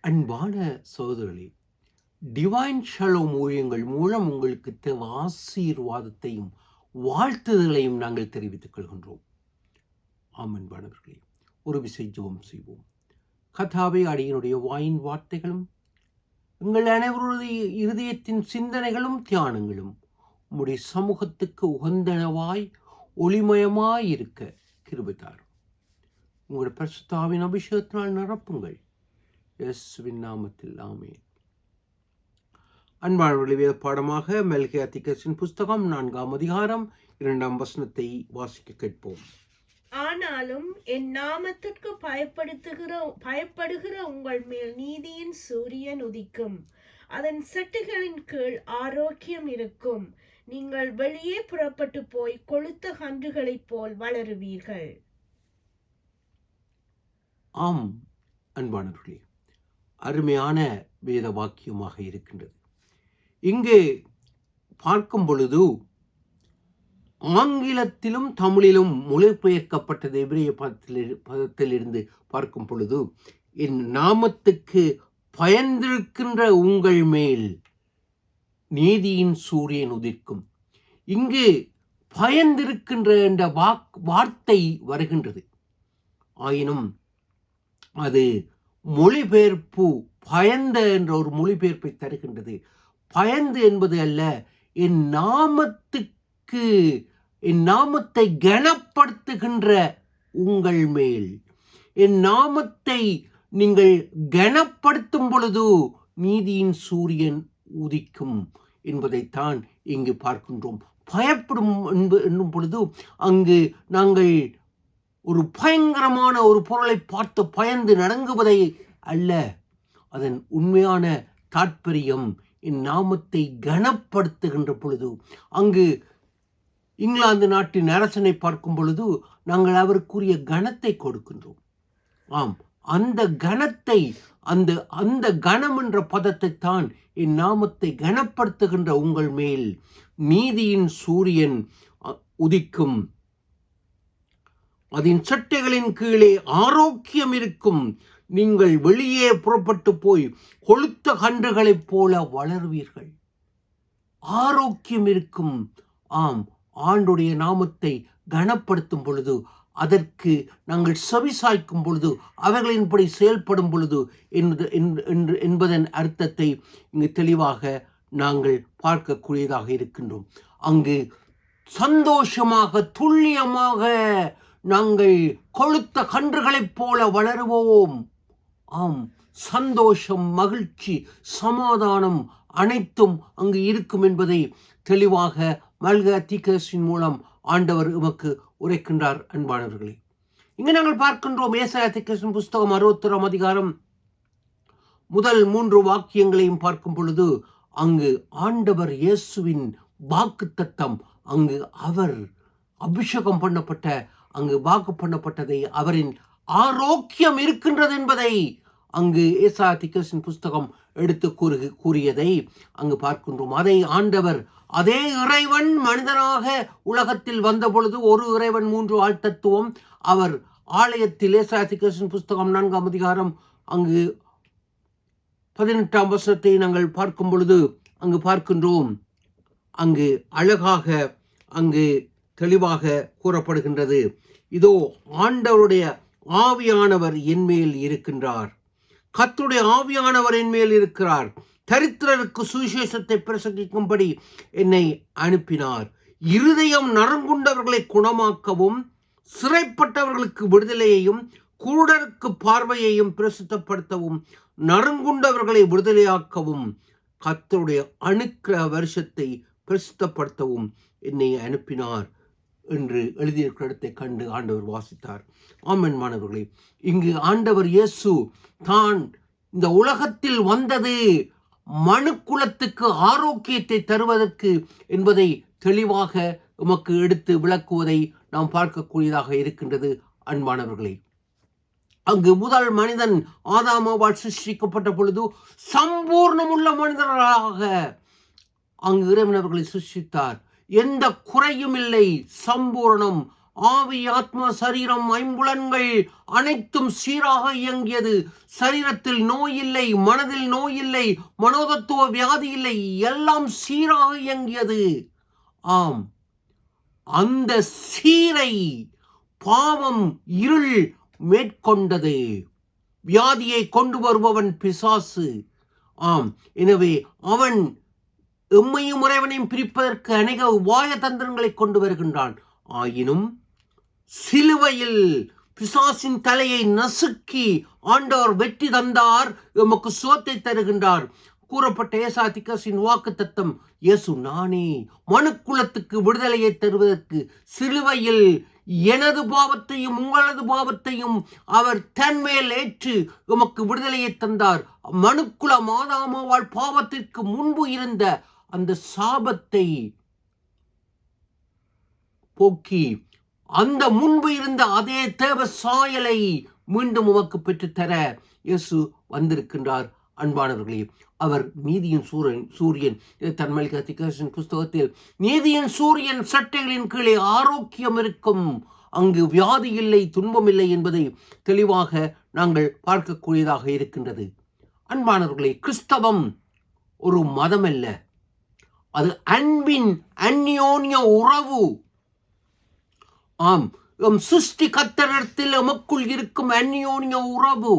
அன்பான சகோதரர்களே, divine shalom ஊழியங்கள் மூலம் உங்களுக்கு தேவ ஆசீர்வாதத்தையும் வாழ்த்துதலையும் நாங்கள் தெரிவித்துக் கொள்கின்றோம். அன்பானவர்களே, ஒரு விசை ஜெபம் செய்வோம். கர்த்தாவே, அடியினுடைய வாயின் வார்த்தைகளும் எங்கள் அனைவருடைய இருதயத்தின் சிந்தனைகளும் தியானங்களும் உம்முடைய சமூகத்துக்கு உகந்தனவாய் ஒளிமயமாய் இருக்க கிருபை தாரும். உங்களுடைய பரிசுத்தாவின் அபிஷேகத்தினால் நிரப்புங்கள். இயேசுவின் நாமத்தில் ஆமென். அன்பானவர்களே, வேத பாடமாக மெல்கியாதிகேசின் புஸ்தகம் 4ஆம் அதிகாரம் 2ஆம் வசனத்தை வாசிக்க கேட்போம். ஆனாலும் என் நாமத்திற்கு பயப்படுகிற உங்கள் மேல் நீதியின் சூரியன் உதிக்கும், அதன் செட்டுகளின் கீழ் ஆரோக்கியம் இருக்கும். நீங்கள் வெளியே புறப்பட்டு போய் கொழுத்த கன்றுகளைப் போல் வளருவீர்கள். ஆம் அன்பானவர்களே, அருமையான வேத வாக்கியமாக இருக்கின்றது. இங்கே பார்க்கும் பொழுது ஆங்கிலத்திலும் தமிழிலும் மொழிபெயர்க்கப்பட்டது எபிரேய பதத்திலிருந்து பார்க்கும் பொழுது, என் நாமத்துக்கு பயந்திருக்கின்ற உங்கள் மேல் நீதியின் சூரியன் உதிக்கும். இங்கு பயந்திருக்கின்ற என்ற வார்த்தை வருகின்றது. ஆயினும் அது மொழிபெயர்ப்பு பயந்த என்ற ஒரு மொழிபெயர்ப்பை தருகின்றது. பயந்து என்பது அல்ல, என் நாமத்தை கனப்படுத்துகின்ற உங்கள் மேல். என் நாமத்தை நீங்கள் கனப்படுத்தும் பொழுது நீதியின் சூரியன் உதிக்கும் என்பதைத்தான் இங்கு பார்க்கின்றோம். பயப்படும் என்னும் பொழுது அங்கு நாங்கள் ஒரு பயங்கரமான ஒரு பொருளை பார்த்து பயந்து நடுங்குவதை அல்ல. அதன் உண்மையான தாற்பயம் என் நாமத்தை கனப்படுத்துகின்ற பொழுது, அங்கு இங்கிலாந்து நாட்டின் அரசனை பார்க்கும் பொழுது நாங்கள் அவருக்குரிய கனத்தை கொடுக்கின்றோம். ஆம், அந்த கனத்தை அந்த கனம் என்ற பதத்தை தான் என் நாமத்தை கனப்படுத்துகின்ற உங்கள் மேல் நீதியின் சூரியன் உதிக்கும், அதன் சட்டைகளின் கீழே ஆரோக்கியம் இருக்கும். நீங்கள் வெளியே புறப்பட்டு போய் கொழுத்த கன்றுகளைப் போல வளர்வீர்கள். ஆரோக்கியம் இருக்கும். ஆம், ஆண்டுடைய நாமத்தை கனப்படுத்தும் பொழுது, அதற்கு நாங்கள் செவிசாய்க்கும் பொழுது, அவர்களின்படி செயல்படும் பொழுது என்பதன் அர்த்தத்தை இங்கு தெளிவாக நாங்கள் பார்க்கக்கூடியதாக இருக்கின்றோம். அங்கு சந்தோஷமாக துல்லியமாக நாங்கள் கொழுத்த கன்றுகளைப் போல வளருவோம். ஆம், சந்தோஷம், மகிழ்ச்சி, சமாதானம் அனைத்தும் அங்கு இருக்கும் என்பதை தெளிவாக மெல்கியாதிகேசின் மூலம் ஆண்டவர் உமக்கு உரைக்கின்றார். அன்பானவர்களே, இங்கு நாங்கள் பார்க்கின்றோம் ஏசாயாதிகேசின் புஸ்தகம் 61ஆம் அதிகாரம் முதல் 3 வாக்கியங்களையும் பார்க்கும் பொழுது, அங்கு ஆண்டவர் இயேசுவின் வாக்குத்தத்தம், அங்கு அவர் அபிஷேகம் பண்ணப்பட்ட, அங்கு வாக்கு பண்ணப்பட்டதை, அவரின் ஆரோக்கியம் இருக்கின்றது என்பதை அங்கு ஏசாயாதிகேசின் புஸ்தகம் எடுத்து கூறியதை அங்கு பார்க்கின்றோம். அதை ஆண்டவர், அதே இறைவன் மனிதனாக உலகத்தில் வந்த பொழுது, ஒரு இறைவன் 3 ஆழ்த்தத்துவம், அவர் ஆலயத்தில் ஏசாயாதிகேசின் புஸ்தகம் 4ஆம் அதிகாரம் அங்கு 18ஆம் வசனத்தை நாங்கள் பார்க்கும் பொழுது அங்கு பார்க்கின்றோம். அங்கு அழகாக அங்கு தெளிவாக கூறப்படுகின்றது, இதோ ஆண்டவருடைய ஆவியானவர் என் மேல் இருக்கின்றார், கர்த்தருடைய ஆவியானவர் என் மேல் இருக்கிறார், தரித்திரருக்கு சுவிசேஷத்தை பிரசங்கிக்கும்படி என்னை அனுப்பினார், இருதயம் நறுங்குண்டவர்களை குணமாக்கவும், சிறைப்பட்டவர்களுக்கு விடுதலையையும், குருடருக்கு பார்வையையும் பிரசித்தப்படுத்தவும், நறுங்குண்டவர்களை விடுதலையாக்கவும், கர்த்தருடைய அனுக்கிரக வருஷத்தை பிரசித்தப்படுத்தவும் என்னை அனுப்பினார் என்று எழுதியிருக்கிற இடத்தை கண்டு ஆண்டவர் வாசித்தார். ஆமென் மாணவர்களே, இங்கு ஆண்டவர் இயேசு தான் இந்த உலகத்தில் வந்தது மனுக்குலத்துக்கு ஆரோக்கியத்தை தருவதற்கு என்பதை தெளிவாக உமக்கு எடுத்து விளக்குவதை நாம் பார்க்கக்கூடியதாக இருக்கின்றது. அன்பானவர்களே, அங்கு முதல் மனிதன் ஆதாமாவால் சிருஷ்டிக்கப்பட்ட பொழுது சம்பூர்ணமுள்ள மனிதர்களாக அங்கு இறைவன் அவர்களை சிருஷ்டித்தார். எந்த குறையும் இல்லை, சம்பூர்ணம். ஆவி, ஆத்மா, சரீரம், ஐம்புலன்கள் அனைத்தும் சீராக இயங்கியது. சரீரத்தில் நோய் இல்லை, மனதில் நோய் இல்லை, மனோதத்துவ வியாதி இல்லை, எல்லாம் சீராக இயங்கியது. ஆம், அந்த சீரை பாவம், இருள் மேற்கொண்டது. வியாதியை கொண்டு வருபவன் பிசாசு. ஆம், எனவே அவன் எம்மையும் இறைவனையும் பிரிப்பதற்கு அநேக உபாய தந்திரங்களை கொண்டு வருகின்றான். ஆயினும் சிலுவையில் பிசாசின் தலையை நசுக்கி ஆண்டவர் வெற்றி தந்தார், எமக்கு சுகத்தை தருகின்றார். கூறப்பட்ட ஏசாதிகாசின் வாக்கு தத்தம், இயேசு நானே மனுக்குலத்துக்கு விடுதலையை தருவதற்கு சிலுவையில் எனது பாவத்தையும் உங்களது பாவத்தையும் அவர் தன்மேல் ஏற்று எமக்கு விடுதலையை தந்தார். மனுக்குல மாதாமாவால் பாவத்திற்கு முன்பு இருந்த அந்த சாபத்தை போக்கி அந்த முன்பு இருந்த அதே தேவ சாயலை மீண்டும் உமக்கு பெற்றுத்தர இயேசு வந்திருக்கின்றார். அன்பானவர்களே, அவர் நீதியின் சூரியன். தன்மல்காதிகாசின் புஸ்தகத்தில் நீதியின் சூரியன் சட்டைகளின் கீழே ஆரோக்கியம் இருக்கும், அங்கு வியாதி இல்லை, துன்பம் இல்லை என்பதை தெளிவாக நாங்கள் பார்க்கக்கூடியதாக இருக்கின்றது. அன்பானவர்களே, கிறிஸ்தவம் ஒரு மதம் அல்ல, அது அன்பின் அந்யோன்ய உறவு. ஆம், சிருஷ்டி கர்த்தரிடத்தில் எமக்குள் இருக்கும் அந்யோன்ய உறவு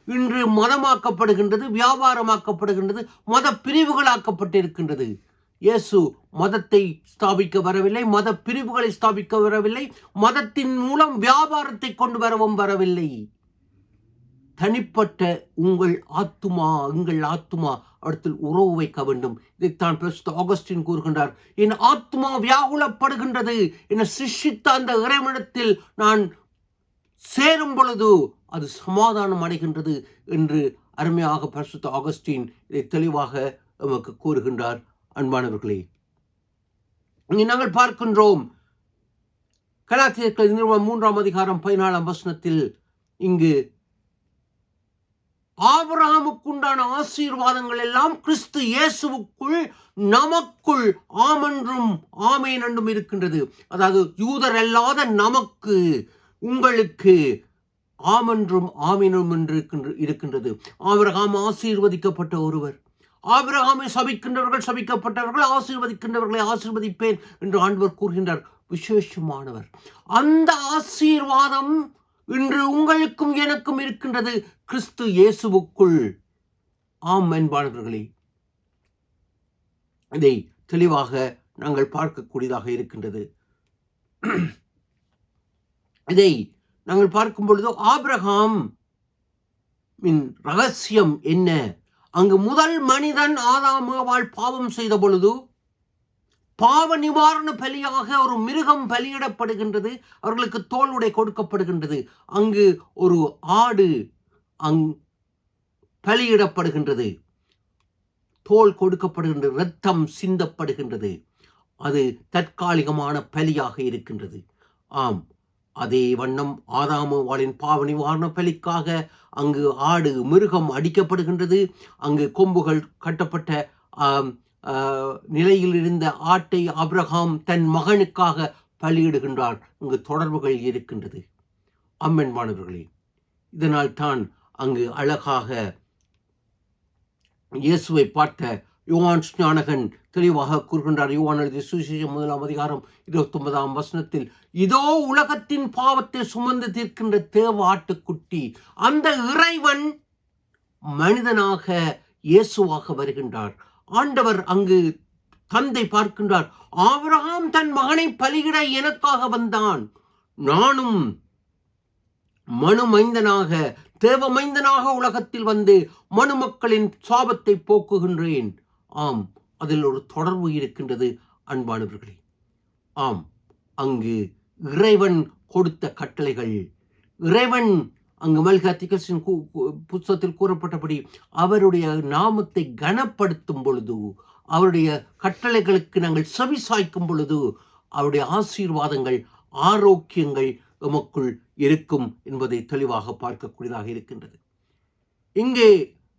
இன்று மதமாக்கப்படுகின்றது, வியாபாரமாக்கப்படுகின்றது, மத பிரிவுகளாக்கப்பட்டிருக்கின்றது. இயேசு மதத்தை ஸ்தாபிக்க வரவில்லை, மத பிரிவுகளை ஸ்தாபிக்க வரவில்லை, மதத்தின் மூலம் வியாபாரத்தை கொண்டு வரவும் வரவில்லை. தனிப்பட்ட உங்கள் ஆத்துமா, எங்கள் ஆத்துமா இடத்தில் உறவு வைக்க வேண்டும். இதைத்தான் ஆகஸ்டின் கூறுகின்றார். என் ஆத்துமா வியாகுலப்படுகின்றது, என்னை சிருஷ்டித்த அந்த இறைவனிடத்தில் நான் சேரும் பொழுது அது சமாதானம் அடைகின்றது என்று அருமையாக பரிசுத்த ஆகஸ்டின் இதை தெளிவாக நமக்கு கூறுகின்றார். அன்பானவர்களே, இங்கே நாங்கள் பார்க்கின்றோம் கலாத்தியர்கள் 3ஆம் அதிகாரம் 14ஆம் வசனத்தில் இங்கு ஆபிரகாமுக்குண்டான ஆசீர்வாதங்கள் எல்லாம் கிறிஸ்து இயேசுவுக்குள் நமக்குள் ஆமென்றும் ஆமேன் என்றும் இருக்கின்றது. அதாவது யூதர் அல்லாத நமக்கு, உங்களுக்கு ஆமென்றும் ஆமீனும் என்று இருக்கின்றது. ஆபிரகாம் ஆசீர்வதிக்கப்பட்ட ஒருவர். ஆபிரகாமை சபிக்கின்றவர்கள் சபிக்கப்பட்டவர்கள், ஆசீர்வதிக்கின்றவர்களை ஆசீர்வதிப்பேன் என்று ஆண்டவர் கூறுகின்றார். விசேஷமானவர். அந்த ஆசீர்வாதம் இன்று உங்களுக்கும் எனக்கும் இருக்கின்றது, கிறிஸ்து இயேசுவுக்குள். ஆம் அன்பானவர்களே, இதை தெளிவாக நாங்கள் பார்க்கக்கூடியதாக இருக்கின்றது. இதை நாங்கள் பார்க்கும் பொழுது ஆபிரகாம் ரகசியம் என்ன? அங்கு முதல் மனிதன் ஆதாமாவால் பாவம் செய்த பொழுது பாவ நிவாரண பலியாக ஒரு மிருகம் பலியிடப்படுகின்றது, அவர்களுக்கு தோல் உடை கொடுக்கப்படுகின்றது. அங்கு ஒரு ஆடு பலியிடப்படுகின்றது, தோல் கொடுக்கப்படுகின்றது, இரத்தம் சிந்தப்படுகின்றது. அது தற்காலிகமான பலியாக இருக்கின்றது. ஆம், அதே வண்ணம் ஆதாமாவாளின் பாவ நிவாரண பலிக்காக அங்கு ஆடு மிருகம் அடிக்கப்படுகின்றது. அங்கு கொம்புகள் கட்டப்பட்ட நிலையில் இருந்த ஆட்டை ஆபிரகாம் தன் மகனுக்காக பலியிடுகின்றார். இங்கு தொடர்புகள் இருக்கின்றது. அம்மன்பானவர்களே, இதனால் தான் அங்கு அழகாக இயேசுவை பார்த்த யோவான் ஸ்நானகன் தெளிவாக கூறுகின்றார். யோவான் எழுதிய சுவிசேஷம் 1ஆம் அதிகாரம் 29ஆம் வசனத்தில், இதோ உலகத்தின் பாவத்தை சுமந்து தீர்க்கின்ற தேவ ஆட்டுக்குட்டி. அந்த இறைவன் மனிதனாக இயேசுவாக வருகின்றார். ஆண்டவர் அங்கு தந்தை பார்க்கின்றார். ஆபிரகாம் தன் மகனை பலியிட எனக்காக வந்தான், நானும் மனுமைந்தனாக தேவமைந்தனாக உலகத்தில் வந்து மனுமக்களின் சாபத்தை போக்குகின்றேன். ஆம், அதில் ஒரு தொடர்பு இருக்கின்றது அன்பானவர்களே. ஆம், அங்கு இறைவன் கொடுத்த கட்டளைகள், இறைவன் அங்கு மல்காதிகாசின் புத்தகத்தில் கூறப்பட்டபடி அவருடைய நாமத்தை கனப்படுத்தும் பொழுது, அவருடைய கட்டளைகளுக்கு நாங்கள் செவி சாய்க்கும் பொழுது அவருடைய ஆசீர்வாதங்கள், ஆரோக்கியங்கள் எமக்குள் இருக்கும் என்பதை தெளிவாக பார்க்கக்கூடியதாக இருக்கின்றது. இங்கே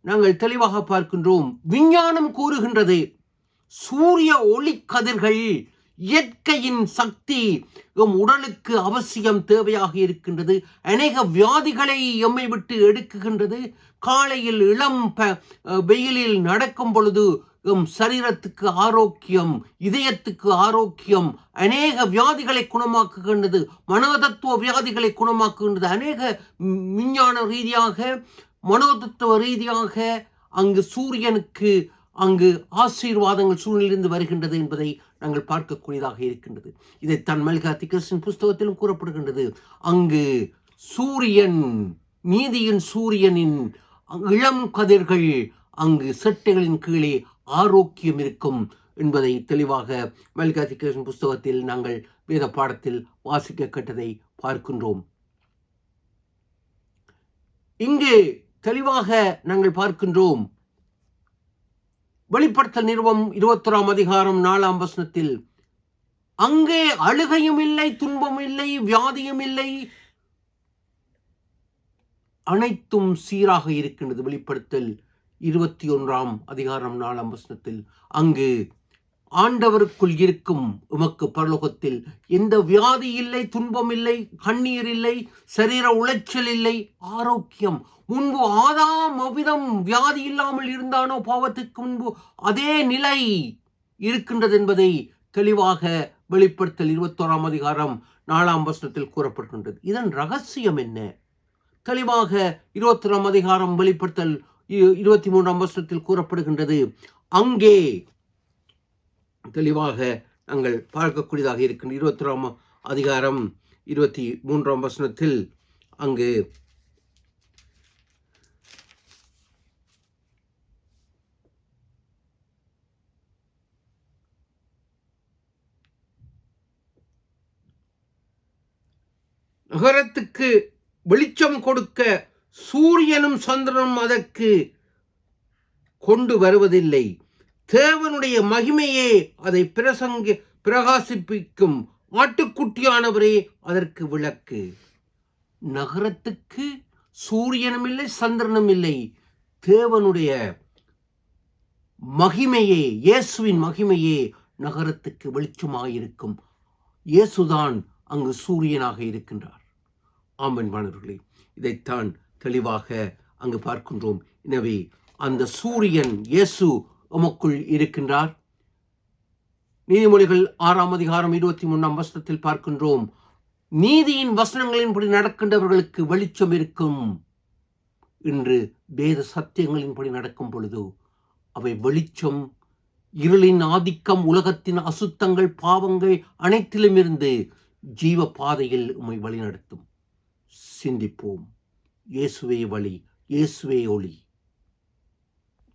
நாங்கள் தெளிவாக பார்க்கின்றோம், விஞ்ஞானம் கூறுகின்றது, சூரிய ஒளி கதிர்கள் இயற்கையின் சக்தி எம் உடலுக்கு அவசியம் தேவையாக இருக்கின்றது. அநேக வியாதிகளை எம்மை விட்டு எடுக்குகின்றது. காலையில் இளம் வெயிலில் நடக்கும் பொழுது எம் சரீரத்துக்கு ஆரோக்கியம், இதயத்துக்கு ஆரோக்கியம், அநேக வியாதிகளை குணமாக்குகின்றது. மனோதத்துவ வியாதிகளை குணமாக்குகின்றது. அநேக விஞ்ஞான ரீதியாக, மனோதத்துவ ரீதியாக அங்கு சூரியனுக்கு அங்கு ஆசீர்வாதங்கள் சூழ்நிலிருந்து வருகின்றது என்பதை நாங்கள் பார்க்கக்கூடியதாக இருக்கின்றது. இதைத்தான் மெல்காதிகஸின் புஸ்தகத்திலும் கூறப்படுகின்றது. அங்கு சூரியன், நீதியின் சூரியனின் இளம் கதிர்கள் அங்கு செட்டைகளின் கீழே ஆரோக்கியம் இருக்கும் என்பதை தெளிவாக மெல்காதிகஸின் புஸ்தகத்தில் நாங்கள் வேத பாடத்தில் வாசிக்க கேட்டதை பார்க்கின்றோம். இங்கே தெளிவாக நாங்கள் பார்க்கின்றோம். வெளிப்படுத்தல் நிருபம் 21 அதிகாரம் 4 வசனத்தில் அங்கே அழுகையும் இல்லை, துன்பம் இல்லை, வியாதியும் இல்லை, அனைத்தும் சீராக இருக்கின்றது. வெளிப்படுத்தல் 21 அதிகாரம் 4 வசனத்தில் அங்கு ஆண்டவருக்குள் இருக்கும் உமக்கு பரலோகத்தில் எந்த வியாதி இல்லை, துன்பம் இல்லை, கண்ணீர் இல்லை, சரீர உளைச்சல் இல்லை, ஆரோக்கியம். முன்பு ஆதாம் அவ்விதம் வியாதி இல்லாமல் இருந்தானோ பாவத்துக்கு முன்பு, அதே நிலை இருக்கின்றது என்பதை தெளிவாக வெளிப்படுத்தல் 21 அதிகாரம் 4 வசனத்தில் கூறப்படுகின்றது. இதன் ரகசியம் என்ன? தெளிவாக 21 அதிகாரம் வெளிப்படுத்தல் 23 வசனத்தில் கூறப்படுகின்றது. அங்கே தெளிவாக நாங்கள் பார்க்கக்கூடியதாக இருக்கின்ற 21 அதிகாரம் 23 வசனத்தில் அங்கு நகரத்துக்கு வெளிச்சம் கொடுக்க சூரியனும் சந்திரனும் அதற்கு கொண்டு வருவதில்லை. தேவனுடைய மகிமையே அதை பிரகாசிப்பிக்கும். ஆட்டுக்குட்டியானவரே அதற்கு விளக்கு. நகரத்துக்கு சூரியனும் இல்லை, சந்திரனும் இல்லை. தேவனுடைய மகிமையே, இயேசுவின் மகிமையே நகரத்துக்கு வெளிச்சமாயிருக்கும். இயேசுதான் அங்கு சூரியனாக இருக்கின்றார். ஆமென் மாணவர்களே, இதைத்தான் தெளிவாக அங்கு பார்க்கின்றோம். எனவே அந்த சூரியன் இயேசு உமக்குள் இருக்கின்றார். நீதிமொழிகள் 6 அதிகாரம் 23 வசனத்தில் பார்க்கின்றோம். நீதியின் வசனங்களின்படி நடக்கின்றவர்களுக்கு வெளிச்சம் இருக்கும். இன்று வேத சத்தியங்களின்படி நடக்கும் பொழுது அவை வெளிச்சம், இருளின் ஆதிக்கம், உலகத்தின் அசுத்தங்கள், பாவங்கள் அனைத்திலும் இருந்து ஜீவ பாதையில் உம்மை வழிநடத்தும். சிந்திப்போம். இயேசுவே வழி, இயேசுவே ஒளி.